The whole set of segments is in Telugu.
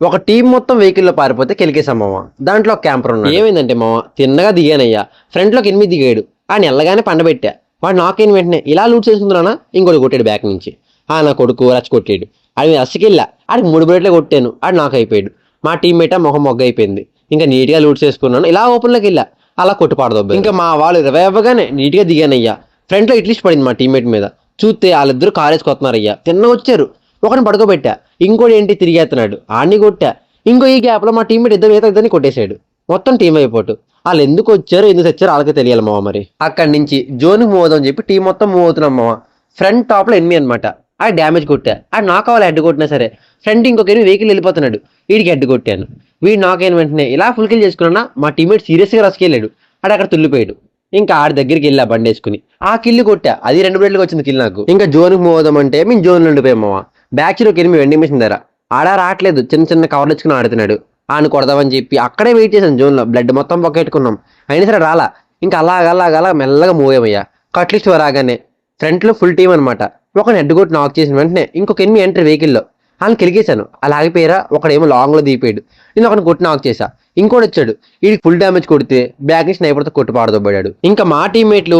ఒక టీం మొత్తం వెహికల్లో పారిపోతే కెలికేసాం మామ. దాంట్లో ఒక క్యాంపర్ ఉన్నాడు. ఏమైందంటే మామ, తిన్నగా దిగానయ్యా, ఫ్రంట్లోకి 8 దిగాడు. ఆయన ఎల్లగానే పండబెట్టా. వాడు నాకైన వెంటనే ఇలా లూట్ చేసుకుంటున్నా ఇంకోటి కొట్టాడు బ్యాక్ నుంచి. నా కొడుకు రచ్చి కొట్టాడు. ఆడి మీద అస్సికెళ్ళా, ఆడికి 3 బుల్లెట్లే కొట్టాను, ఆడు నాకు అయిపోయాడు. మా టీమ్మేట్ మొహం మొగ్గ అయిపోయింది. ఇంకా నీట్గా లూట్ చేసుకున్నాను, ఇలా ఓపెన్లోకి వెళ్ళా, అలా కొట్టుపాడదొబ్బా. ఇంకా మా వాళ్ళు 20 అవ్వగానే నీట్గా దిగానయ్యా. ఫ్రంట్లో ఇట్లీస్ట్ పడింది మా టీమ్మేట్ మీద. చూస్తే వాళ్ళిద్దరు కారేసుకొస్తున్నారయ్యా, తిన్న వచ్చారు. ఒకరిని పడుకోబెట్టా, ఇంకోటి ఏంటి తిరిగేస్తున్నాడు, ఆడిని కొట్టా. ఇంకో ఈ గ్యాప్లో మా టీమ్మేట్ ఇద్దరిని కొట్టేశాడు. మొత్తం టీం అయిపోటు. వాళ్ళు ఎందుకు వచ్చారో ఎందుకు తెచ్చారో వాళ్ళకే తెలియాలి మామ. మరి అక్కడి నుంచి జోన్కి మూవ్ అవుదాం అని చెప్పి టీం మొత్తం మూవ్ అవుతున్నాం మామ. ఫ్రంట్ టాప్లో ఎనిమి అనమాట. ఆ డ్యామేజ్ కొట్టా, ఆడు నాకు కావాలి హెడ్ కొట్టినా సరే. ఫ్రంట్ ఇంకొక వెహికల్ వెళ్ళిపోతున్నాడు, వీడికి హెడ్ కొట్టాను. వీడు నాకైన వెంటనే ఇలా ఫుల్ కిల్ చేసుకున్నా. మా టీమ్మేట్ సీరియస్గా రసుకెళ్ళాడు, ఆడు అక్కడ తుల్లిపోయాడు. ఇంకా ఆడి దగ్గరికి వెళ్ళా బండేసుకుని, ఆ కిల్లు కొట్టా. అది 2 బ్లేడ్లకు వచ్చింది కిల్ నాకు. ఇంకా జోన్కి మూవ్ అవుదాం అంటే మేము జోన్లో ఉండిపోయాం మామ. బ్యాచ్లోకి ఎనిమి వెండింగ్ మిషన్ దగ్గర ఆడా రావట్లేదు, చిన్న చిన్న కవర్లు ఇచ్చుకుని ఆడుతున్నాడు. ఆయన కొడదామని చెప్పి అక్కడే వెయిట్ చేశాను జోన్లో, బ్లడ్ మొత్తం పొక్కెట్టుకున్నాం. అయినా సరే రాలా. ఇంకా అలాగలా మెల్లగా మూవ్ అయ్యా. కట్లిస్ట్ రాగానే ఫ్రంట్లో ఫుల్ టీం అనమాట. ఒక హెడ్ కొట్టి నాక్ చేసిన వెంటనే ఇంకొక ఎనిమి ఎంట్రీ వెహికల్లో, వాళ్ళని కెలిగేశాను. అలా ఆగిపోయారా. ఒకడేమో లాంగ్లో దిగిపోయాడు, నేను ఒకరిని కొట్టి నాక్ చేశా. ఇంకోటి వచ్చాడు, వీడికి ఫుల్ డ్యామేజ్ కొడితే బ్యాక్ నుంచి స్నైపర్తో కొట్టి పాడదొబ్బాడు. ఇంకా మా టీమ్మేట్లు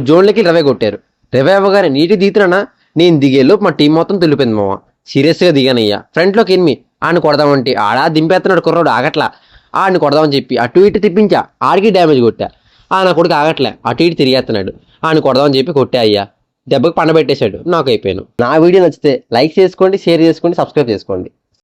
జోన్లకి రవే కొట్టారు. రవే అవ్వగానే నీటికి దిగుతున్నా, నేను దిగేలోపు మా టీం మొత్తం తుల్లిపోయింది మామ. సీరియస్గా దిగానయ్యా. ఫ్రంట్లోకి ఎనిమి, ఆడిని కొడదామంటే ఆడా దింపేస్తున్నాడు కుర్రాడు, ఆగట్లా. ఆడిని కొడదామని చెప్పి అటు ఇటు తిప్పించా, ఆడికి డ్యామేజ్ కొట్టా. నా కొడుకు ఆగట్లే, అటు ఇటు తిరిగేస్తున్నాడు. ఆడిని కొడదామని చెప్పి కొట్టా అయ్యా. దెబ్బకి పండబెట్టేశాడు, నాకు అయిపోయాను. నా వీడియో నచ్చితే లైక్ చేసుకోండి, షేర్ చేసుకోండి, సబ్స్క్రైబ్ చేసుకోండి.